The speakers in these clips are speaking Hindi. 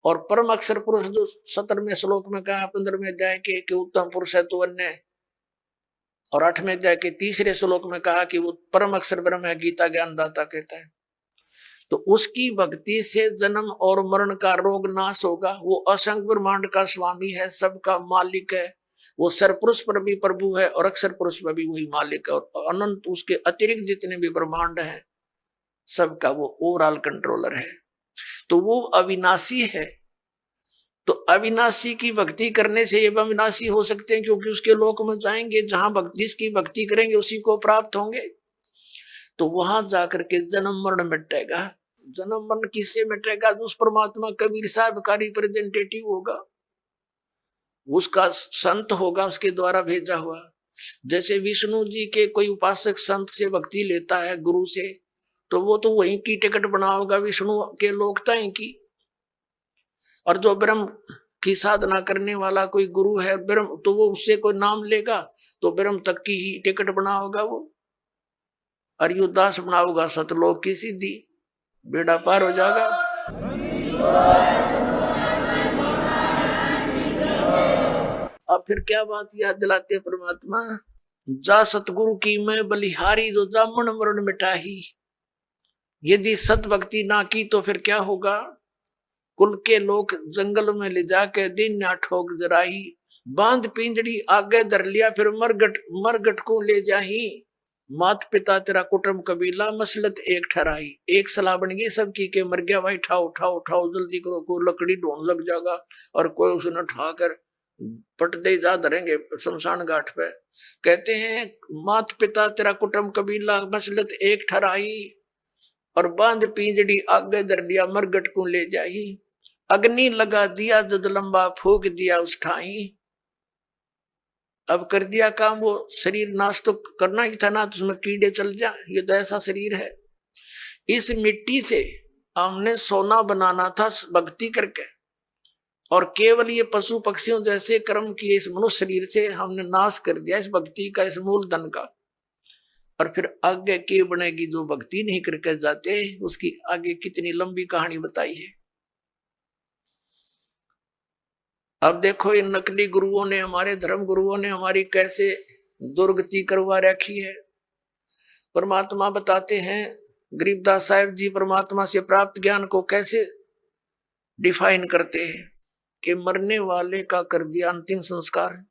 और परम अक्षर पुरुष जो 17वें श्लोक में कहा 15वें अध्याय के उत्तम पुरुष है तो अन्य, और 8वें अध्याय के 3रे श्लोक में कहा कि वो परम अक्षर ब्रह्म है, गीता ज्ञानदाता कहता है। तो उसकी भक्ति से जन्म और मरण का रोग नाश होगा। वो असंख्य ब्रह्मांड का स्वामी है, सबका मालिक है। वो सरपुरुष पर भी प्रभु है और अक्षर पुरुष पर भी वही मालिक है, और अनंत उसके अतिरिक्त जितने भी ब्रह्मांड है सबका वो ओवरऑल कंट्रोलर है। तो वो अविनाशी है। तो अविनाशी की भक्ति करने से ये अविनाशी हो सकते हैं, क्योंकि उसके लोक में जाएंगे जहां जिसकी भक्ति करेंगे उसी को प्राप्त होंगे। तो वहां जाकर के जन्म मरण मिटेगा। जन्म मरण किससे मिटेगा? उस परमात्मा कबीर साहब का रिप्रेजेंटेटिव होगा, उसका संत होगा, उसके द्वारा भेजा हुआ। जैसे विष्णु जी के कोई उपासक संत से भक्ति लेता है गुरु से, तो वो तो वहीं की टिकट बना होगा विष्णु के लोकता की। और जो ब्रह्म की साधना करने वाला कोई गुरु है ब्रह्म, तो वो उससे कोई नाम लेगा तो ब्रह्म तक की ही टिकट बना होगा वो। अरियुदास बना होगा सतलोक की सिद्धि, बेड़ा पार हो जाएगा। अब फिर क्या बात याद दिलाते परमात्मा? जा सतगुरु की मैं बलिहारी, जो जामन मरण मिटाही। यदि सत भक्ति ना की तो फिर क्या होगा? कुल के लोग जंगल में ले जाके दिन ना ठोक जराही, बांध पिंजड़ी आगे धर लिया फिर मरगट को ले जाही। मात पिता तेरा कुटुंब कबीला मसलत एक ठहराई। एक सलाह बन गई सबकी के मर गया भाई, उठाओ उठाओ उठाओ जल्दी करो, कोई लकड़ी ढूंढ लग जाएगा और कोई उसने उठाकर पट दे जा धरेंगे शमशान घाट पे। कहते हैं मात पिता तेरा कुटुंब कबीला मसलत एक ठहराई, और बांध पिंजड़ी आगे धर लिया मरगट को ले जाही। अग्नि लगा दिया जद लंबा फूक दिया उस ठाई। अब कर दिया काम, वो शरीर नाश तो करना ही था ना, तो उसमें कीड़े चल जा। ये तो ऐसा शरीर है। इस मिट्टी से हमने सोना बनाना था भक्ति करके, और केवल ये पशु पक्षियों जैसे कर्म किए इस मनुष्य शरीर से हमने नाश कर दिया इस भक्ति का, इस मूलधन का। और फिर आगे के बनेगी जो भक्ति नहीं करके जाते, उसकी आगे कितनी लंबी कहानी बताई है। अब देखो इन नकली गुरुओं ने, हमारे धर्म गुरुओं ने हमारी कैसे दुर्गति करवा रखी है। परमात्मा बताते हैं, गरीबदास साहिब जी परमात्मा से प्राप्त ज्ञान को कैसे डिफाइन करते हैं कि मरने वाले का कर दिया अंतिम संस्कार,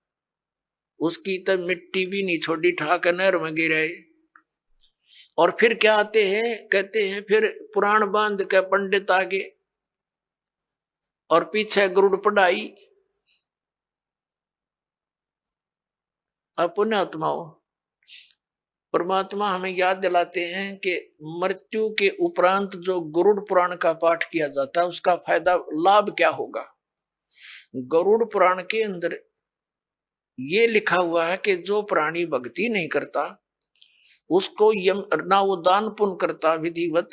उसकी तब मिट्टी भी नहीं छोड़ी, ठाक नहर में गिरे। और फिर क्या आते हैं, कहते हैं फिर पुराण बांध के पंडित आगे और पीछे गुरुड़ पढ़ाई। अपने आत्माओं, परमात्मा हमें याद दिलाते हैं कि मृत्यु के उपरांत जो गरुड़ पुराण का पाठ किया जाता है उसका फायदा लाभ क्या होगा। गरुड़ पुराण के अंदर ये लिखा हुआ है कि जो प्राणी भक्ति नहीं करता उसको यम ना वो दान पुण्य करता विधिवत,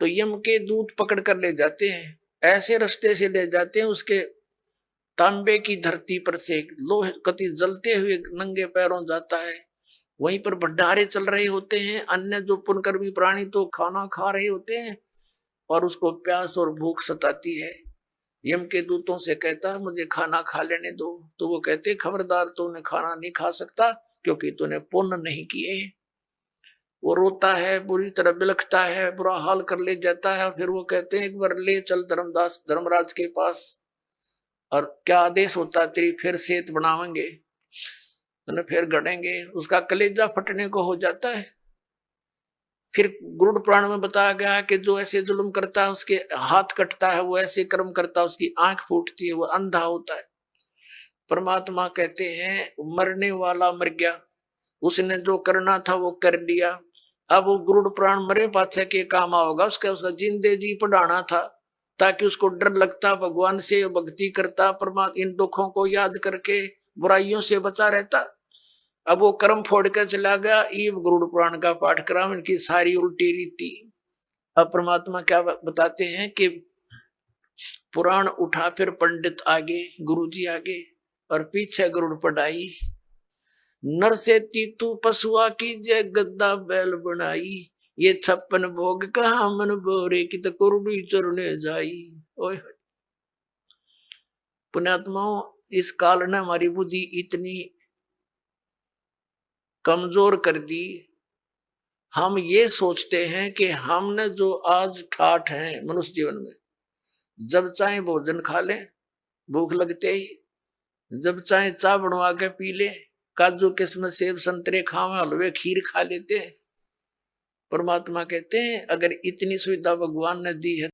तो यम के दूत पकड़ कर ले जाते हैं, ऐसे रास्ते से ले जाते हैं उसके तांबे की धरती पर से लोहे कति जलते हुए नंगे पैरों जाता है। वहीं पर भंडारे चल रहे होते हैं, अन्य जो पुण्यकर्मी प्राणी तो खाना खा रहे होते हैं और उसको प्यास और भूख सताती है। यम के दूतों से कहता है मुझे खाना खा लेने दो, तो वो कहते खबरदार तूने खाना नहीं खा सकता क्योंकि तूने पुण्य नहीं किए। वो रोता है, बुरी तरह बिलखता है, बुरा हाल कर ले जाता है। फिर वो कहते हैं एक बार ले चल धर्मदास धर्मराज के पास, और क्या आदेश होता तेरी फिर सेहत बनावेंगे, तो फिर गड़ेंगे। उसका कलेजा फटने को हो जाता है। फिर गरुड़ पुराण में बताया गया है कि जो ऐसे जुल्म करता है उसके हाथ कटता है, वो ऐसे कर्म करता है उसकी आंख फूटती है, वो अंधा होता है। परमात्मा कहते हैं मरने वाला मर गया, उसने जो करना था वो कर लिया। अब वो गरुड़ पुराण मरे पाछे के काम आओगा, उसका जिंदे जी पढ़ाना था ताकि उसको डर लगता, भगवान से भक्ति करता, परमात्मा इन दुखों को याद करके बुराइयों से बचा रहता। अब वो कर्म फोड़ कर चला गया, ईव गरुड़ पुराण का पाठ करा, इनकी सारी उल्टी रीति। अब परमात्मा क्या बताते हैं कि पुराण उठा फिर पंडित आगे, गुरुजी आगे, और पीछे गरुड़ पढ़ाई। नर से तीतू पशुआ की जय गद्दा बैल बनाई, ये 56 भोग कहा मन बोरे की तो कुरुड़ी चरने जाई। ओए पुण्यात्माओं, इस काल ने हमारी बुद्धि इतनी कमजोर कर दी, हम ये सोचते हैं कि हमने जो आज ठाठ है मनुष्य जीवन में, जब चाहे भोजन खा ले, भूख लगते ही, जब चाहे चाय बनवा के पी ले, काजू किस्म सेब संतरे खावे, हलवे खीर खा लेते। परमात्मा कहते हैं अगर इतनी सुविधा भगवान ने दी है